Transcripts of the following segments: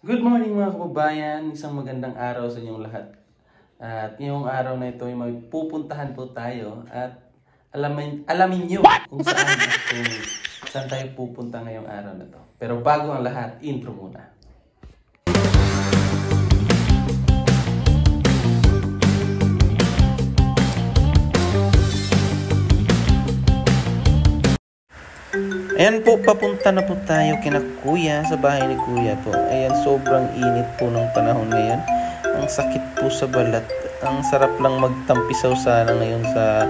Good morning mga kababayan, isang magandang araw sa inyong lahat. At ngayong araw na ito ay may pupuntahan po tayo at alamin nyo kung saan tayo pupunta ngayong araw na to. Pero bago ang lahat, intro muna. Ayan po, papunta na po tayo kina Kuya, sa bahay ni Kuya po. Ayan, sobrang init po ng panahon ngayon. Ang sakit po sa balat. Ang sarap lang magtampisaw sana ngayon sa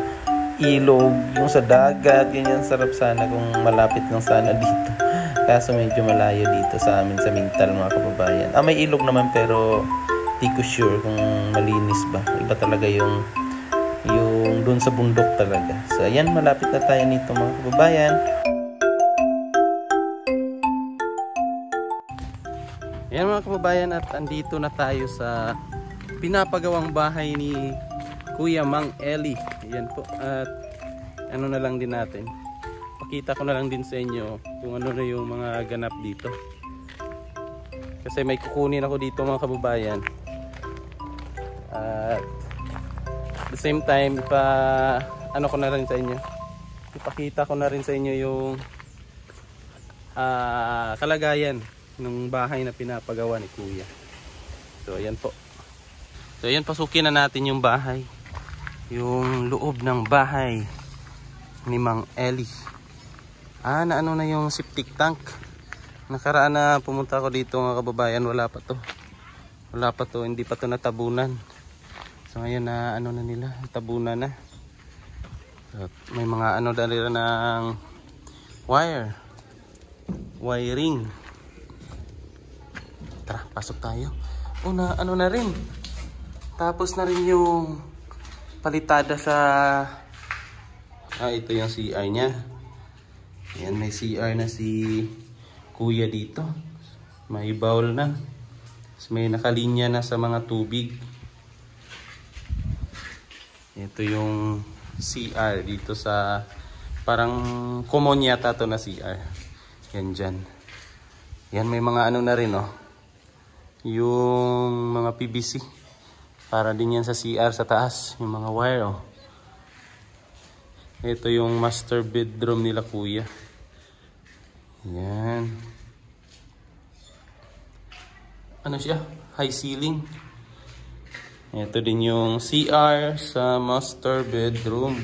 ilog, yung sa dagat. Ganyan, sarap sana kung malapit lang sana dito. Kaso medyo malayo dito sa amin, sa Mintal mga kababayan. May ilog naman pero di ko sure kung malinis ba. Iba talaga yung doon sa bundok talaga. So ayan, malapit na tayo nito mga kababayan. Ayan mga kababayan, at andito na tayo sa pinapagawang bahay ni Kuya Mang Eli. Ayan po, at ano na lang din natin, pakita ko na lang din sa inyo kung ano na yung mga ganap dito. Kasi may kukunin ako dito mga kababayan. At at the same time, ano ko na rin sa inyo, ipakita ko na rin sa inyo yung kalagayan ng bahay na pinapagawa ni Kuya. So ayan po. So ayan, pasukin na natin yung bahay. Yung loob ng bahay ni Mang Eli. Na ano na yung septic tank. Nakaraan na pumunta ako dito mga kababayan, wala pa to. Wala pa to, hindi pa to natabunan. So ngayon na ano na nila, tabunan na. So, may mga ano dali ng wiring. Tara, pasok tayo. Ano na rin. Tapos na rin yung palitada sa ito yung CR niya. Ayan, may CR na si Kuya dito. May bowl na. May nakalinya na sa mga tubig. Ito yung CR dito sa parang common yata to na CR. Yan dyan. Yan, may mga ano na rin yung mga PVC para din yan sa CR sa taas, yung mga wire Ito yung master bedroom nila Kuya. Yan, ano siya, high ceiling. Ito din yung CR sa master bedroom.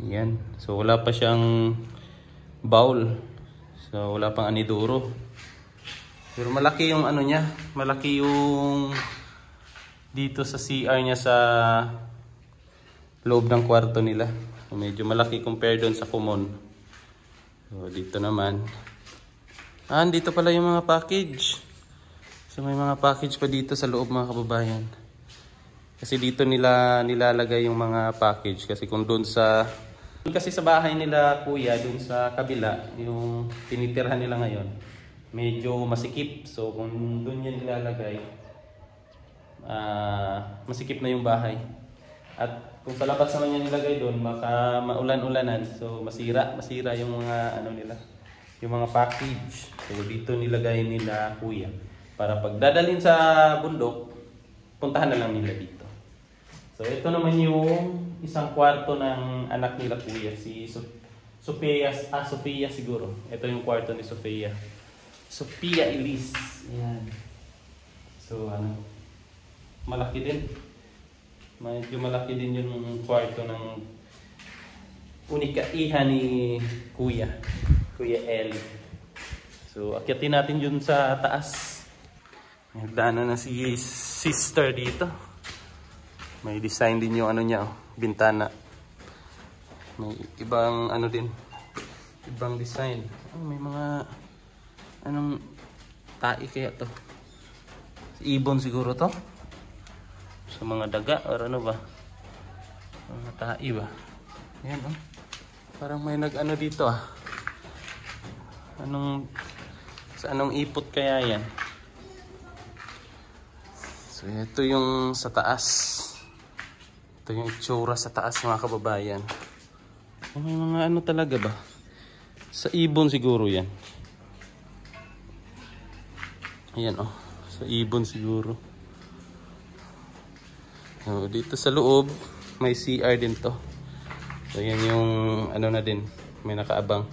Yan, so wala pa siyang bowl, so wala pang aniduro. Pero malaki yung ano niya, malaki yung dito sa CR niya sa loob ng kwarto nila. So, medyo malaki compare doon sa common. So dito naman. Dito pala yung mga package. So may mga package pa dito sa loob mga kababayan. Kasi dito nila nilalagay yung mga package. Kasi kung doon sa bahay nila Kuya, doon sa kabila, yung tinitirhan nila ngayon, medyo masikip. So kung doon yan nilalagay, masikip na yung bahay. At kung sa labas naman yan nilagay doon, baka maulan-ulanan. So masira yung mga ano nila, yung mga package. So dito nilagay nila Kuya para pag dadalhin sa bundok, puntahan na lang nila dito. So ito naman yung isang kwarto ng anak nila Kuya, si Sophia siguro. Ito yung kwarto ni Sophia Elise. Ayan. So malaki din. Medyo malaki din yung kwarto ng unika-iha ni Kuya Eli. So akyatin natin yun sa taas. May daanan na si sister dito. May design din yung ano niya, bintana. May ibang ano din, ibang design. May mga anong tae kaya to? Ibon siguro to? Sa mga daga or ano ba? Mga tae ba? Ayan parang may nag-ano dito sa anong ipot kaya yan? So ito yung sa taas. Ito yung itsura sa taas mga kababayan. May mga ano talaga ba? Sa ibon siguro yan. Ayan oh. Sa ibon siguro. So, dito sa loob, may CR din to. So, yan yung ano na din. May nakaabang.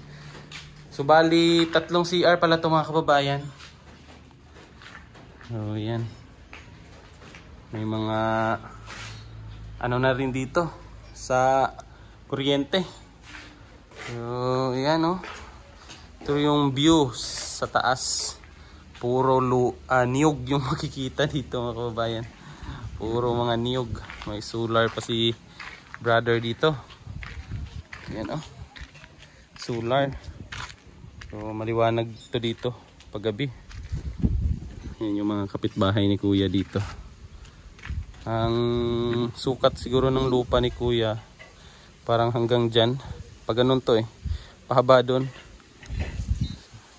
So, bali, 3 CR pala to mga kababayan. So, yan. May mga ano na rin dito sa kuryente. So, yan oh. Ito yung view sa taas. Puro niyog yung makikita dito mga kababayan. Puro mga niyog. May solar pa si brother dito. Yan oh. Solar. So maliwanag to dito paggabi. Yan yung mga kapitbahay ni kuya dito. Ang sukat siguro ng lupa ni kuya parang hanggang dyan. Pag ganun to eh. Pahaba doon.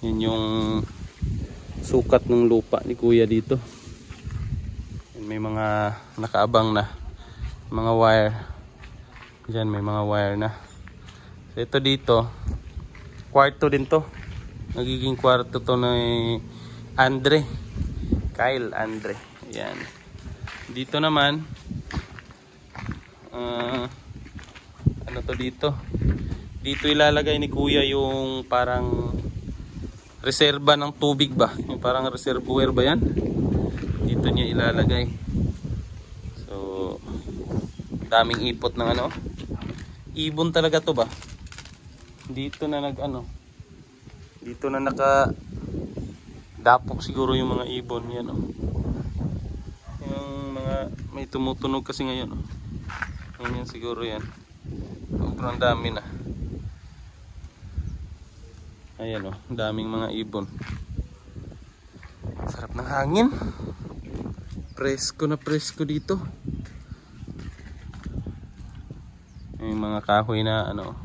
Yan yung sukat ng lupa ni kuya dito. May mga nakaabang na mga wire. Diyan may mga wire na. So ito dito, kwarto din to. Nagiging kwarto to na Andre. Kyle Andre. Ayan. Dito naman ano to dito? Dito ilalagay ni kuya yung parang reserba ng tubig ba? Yung parang reservoir ba yan? Dito niya ilalagay. So daming ipot ng ano. Ibon talaga to ba? Dito na dito na naka dapok siguro yung mga ibon yan oh. Yung mga may tumutunog kasi ngayon oh. Yan siguro yan. Sobrang dami na. Ayan oh, daming mga ibon. Sarap ng hangin. Presko na presko dito. May mga kahoy na ano.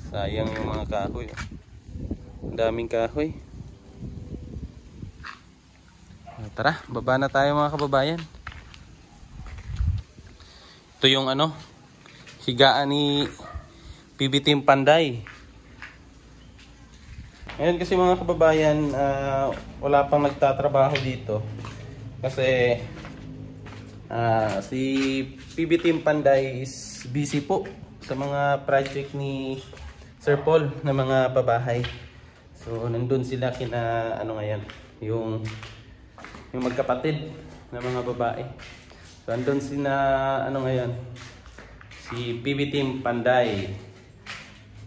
Sayang yung mga kahoy. Daming kahoy. Tara, baba na tayo mga kababayan. Ito yung ano, higaan ni PB Team Panday. Ngayon kasi mga kababayan, wala pang nagtatrabaho dito. Kasi si PB Team Panday is busy po sa mga project ni Sir Paul na mga pabahay. So nandun sila kina ano ngayon, yung magkapatid na mga babae. So andun sila ano ngayon, si PB Team Panday.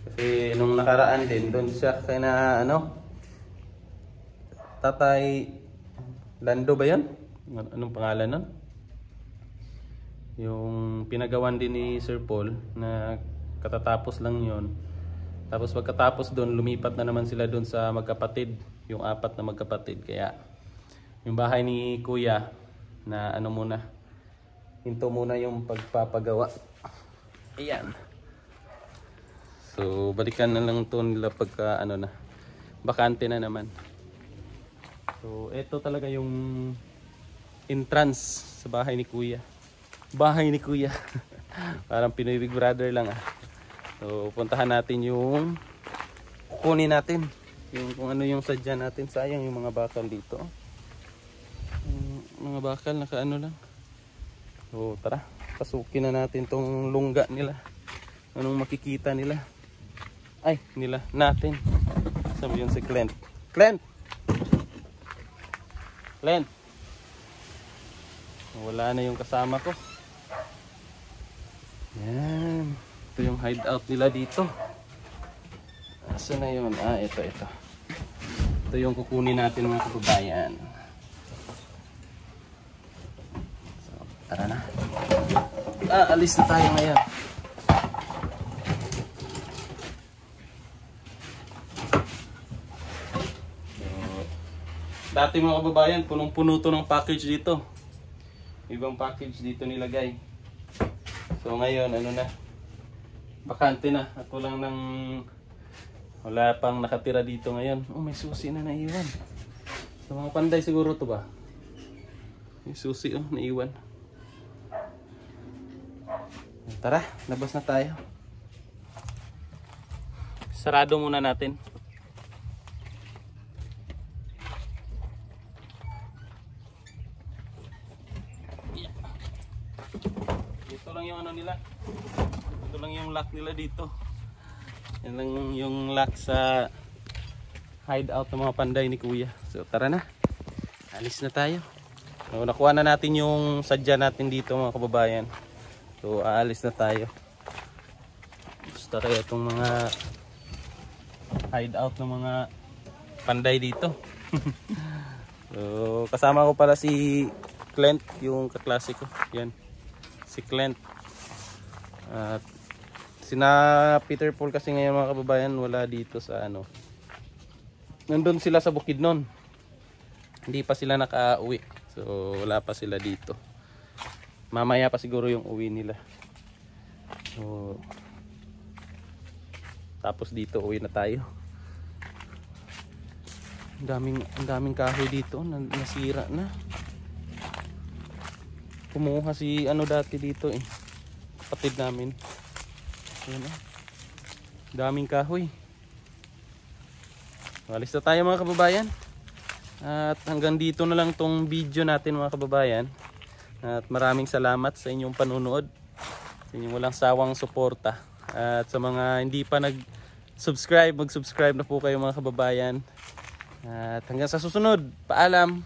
Kasi nung nakaraan din doon siya kina ano, Tatay Lando ba yan? Anong pangalan nun? Yung pinagawan din ni Sir Paul na katatapos lang yon. Tapos pagkatapos doon, lumipat na naman sila doon sa magkapatid, yung 4 na magkapatid. Kaya yung bahay ni Kuya na ano muna, hinto muna yung pagpapagawa. Ayan. So balikan na lang to nila pagka ano na, bakante na naman. So ito talaga yung entrance sa bahay ni Kuya. Bahay ni Kuya. Parang Pinoy Big Brother lang ah. So puntahan natin yung kunin natin yung kung ano yung sadya natin. Sayang yung mga bakal dito. Mga bakal naka ano lang. So tara, pasukin na natin tong lungga nila. Anong makikita nila? Ay, nila natin. Sabi yun si Clint. Clint! Clint! Wala na yung kasama ko. Yan. Ito yung hideout nila dito. Asa na yun? Ito. Ito yung kukunin natin mga kababayan. So, tara na. Alis na tayo ngayon. Dati mga kababayan, punong-puno to ng package dito. Ibang package dito nilagay. So ngayon, ano na, bakante na. At wala pang nakatira dito ngayon. Oh, may susi na naiwan. Sa mga Panday siguro to ba? May susi oh, naiwan. Tara, labas na tayo. Sarado muna natin. ito lang yung ano nila. Ito lang yung lock nila dito. Yan lang yung lock sa hideout ng mga panday ni Kuya. So tara na. Alis na tayo. So, nakuha na natin yung sadya natin dito mga kababayan. So aalis na tayo. Gusto kaya itong mga hideout ng mga panday dito. So kasama ko pala si Clint, yung kaklase ko. Yan. Si Clint. At sina Peter Paul kasi ngayon mga kababayan wala dito sa ano. Nandun sila sa Bukidnon. Hindi pa sila nakauwi. So wala pa sila dito. Mamaya pa siguro yung uwi nila. So tapos dito uwi na tayo. Ang daming kahoy dito, nasira na. Kumuha si ano dati dito kapatid namin. Ayan, daming kahoy. Alis na tayo mga kababayan. At hanggang dito na lang tong video natin mga kababayan. At maraming salamat sa inyong panunood. Sa inyong walang sawang suporta. At sa mga hindi pa nag-subscribe, mag-subscribe na po kayo mga kababayan. At hanggang sa susunod, paalam!